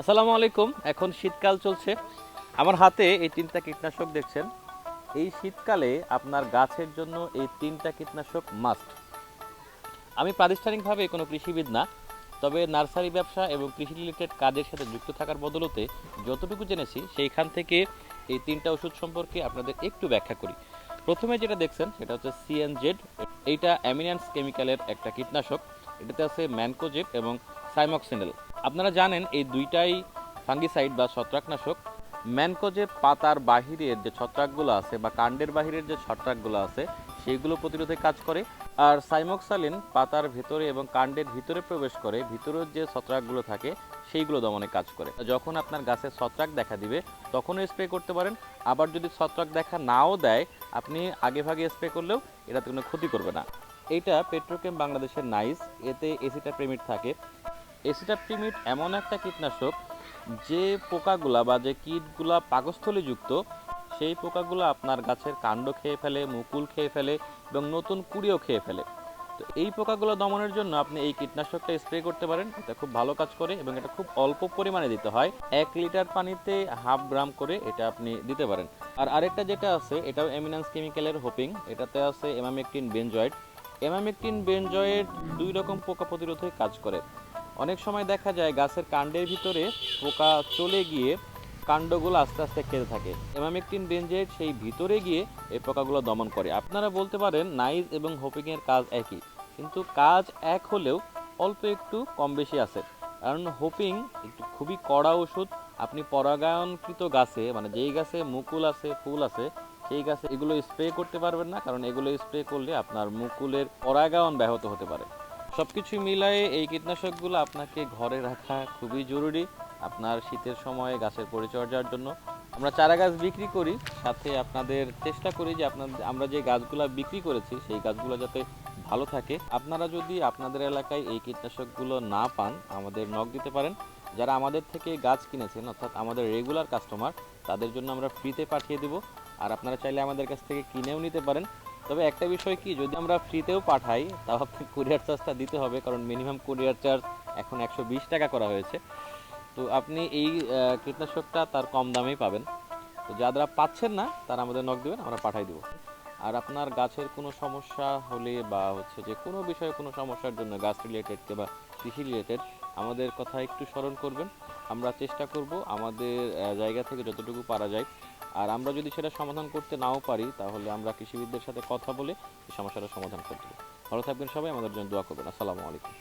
আসসালামু আলাইকুম। এখন শীতকাল চলছে। আমার হাতে এই ৩টা কীটনাশক দেখছেন। এই শীতকালে আপনার গাছের জন্য এই ৩টা কীটনাশক মাস্ট। আমি প্রাতিষ্ঠানিকভাবে কোনো কৃষিবিদ না, তবে নার্সারি ব্যবসা এবং কৃষি রিলেটেড কাজের সাথে যুক্ত থাকার বদৌলতে যতটুকু জেনেছি সেইখান থেকে এই ৩টা ওষুধ সম্পর্কে আপনাদের একটু ব্যাখ্যা করি। প্রথমে যেটা দেখছেন সেটা হচ্ছে সিএনজেড। এইটা অ্যামিনান্স কেমিক্যালের একটা কীটনাশক। এটাতে আছে ম্যানকোজেব এবং সাইমক্সিনেল। আপনারা জানেন এই দুইটাই ফাঙ্গিসাইড বা ছত্রাকনাশক। ম্যানকোজেব পাতার বাহিরের যে ছত্রাকগুলো আছে বা কাণ্ডের বাহিরের যে ছত্রাকগুলো আছে সেইগুলো প্রতিরোধে কাজ করে। আর সাইমক্সালিন পাতার ভেতরে এবং কাণ্ডের ভিতরে প্রবেশ করে ভিতরের যে ছত্রাকগুলো থাকে সেইগুলো দমনে কাজ করে। যখন আপনার গাছে ছত্রাক দেখা দিবে তখনও স্প্রে করতে পারেন। আবার যদি ছত্রাক দেখা নাও দেয়, আপনি আগে ভাগে স্প্রে করলেও এটাতে কোনো ক্ষতি করবে না। এইটা পেট্রোকেম বাংলাদেশের নাইস। এতে এসিটাপ্রিমিড থাকে। এসিটাপ্রিমিড এমন একটা কীটনাশক যে পোকাগুলা বা যে কীটগুলা পাকস্থলীযুক্ত, সেই পোকাগুলো আপনার গাছের কাণ্ড খেয়ে ফেলে, মুকুল খেয়ে ফেলে এবং নতুন কুঁড়িও খেয়ে ফেলে। তো এই পোকাগুলো দমনের জন্য আপনি এই কীটনাশকটা স্প্রে করতে পারেন। এটা খুব ভালো কাজ করে এবং এটা খুব অল্প পরিমাণে দিতে হয়। ১ লিটার পানিতে 1/2 গ্রাম করে এটা আপনি দিতে পারেন। আর আরেকটা যেটা আছে এটাও এমিনান্স কেমিক্যালের হোপিং। এটাতে আছে এমামেকটিন বেনজয়েড। এমামেকটিন বেনজয়েড ২ রকম পোকা প্রতিরোধে কাজ করে। অনেক সময় দেখা যায় গাছের কাণ্ডের ভিতরে পোকা চলে গিয়ে কাণ্ডগুলো আস্তে আস্তে খেতে থাকে। এমামেকটিন বেনজয়েড সেই ভিতরে গিয়ে এই পোকাগুলো দমন করে। আপনারা বলতে পারেন নাইজ এবং হোপিং এর কাজ একই, কিন্তু কাজ এক হলেও অল্প একটু কম বেশি আছে। কারণ হোপিং একটু খুবই কড়া ওষুধ। আপনি পরাগায়নকৃত গাছে, মানে যেই গাছে মুকুল আছে, ফুল আছে, সেই গাছে এগুলো স্প্রে করতে পারবেন না, কারণ এগুলো স্প্রে করলে আপনার মুকুলের পরাগায়ন ব্যাহত হতে পারে। সবকিছু মিলায়ে এই কীটনাশকগুলো আপনাকে ঘরে রাখা খুবই জরুরি আপনার শীতের সময়ে গাছের পরিচর্যার জন্য। আমরা চারা গাছ বিক্রি করি, সাথে আপনাদের চেষ্টা করি যে আমরা যে গাছগুলো বিক্রি করেছি সেই গাছগুলো যাতে ভালো থাকে। আপনারা যদি আপনাদের এলাকায় এই কীটনাশকগুলো না পান, আমাদের নক দিতে পারেন। যারা আমাদের থেকে গাছ কিনেছেন, অর্থাৎ আমাদের রেগুলার কাস্টমার, তাদের জন্য আমরা ফ্রিতে পাঠিয়ে দেব। আর আপনারা চাইলে আমাদের কাছ থেকে কিনেও নিতে পারেন। তবে একটা বিষয় কি, যদি আমরা ফ্রিতেও পাঠাই তাও আপনি কুরিয়ার চার্জটা দিতে হবে, কারণ মিনিমাম কুরিয়ার চার্জ এখন ১২০ টাকা করা হয়েছে। তো আপনি এই কীটনাশকটা তার কম দামেই পাবেন। তো যারা পাচ্ছেন না তারা আমাদের নক দেবেন, আমরা পাঠাই দেবো। আর আপনার গাছের কোনো সমস্যা হলে বা হচ্ছে যে কোনো বিষয়ে কোনো সমস্যার জন্য, গাছ রিলেটেড কিংবা কৃষি রিলেটেড, আমাদের কথা একটু স্মরণ করবেন। আমরা চেষ্টা করব আমাদের জায়গা থেকে যতটুকু পারা যায়। আর আমরা যদি সেটা সমাধান করতে নাও পারি, তাহলে আমরা কৃষিবিদদের সাথে কথা বলে এই সমস্যাটা সমাধান করে দেবো। ভালো থাকবেন সবাই, আমাদের জন্য দোয়া করবেন। আসসালামু আলাইকুম।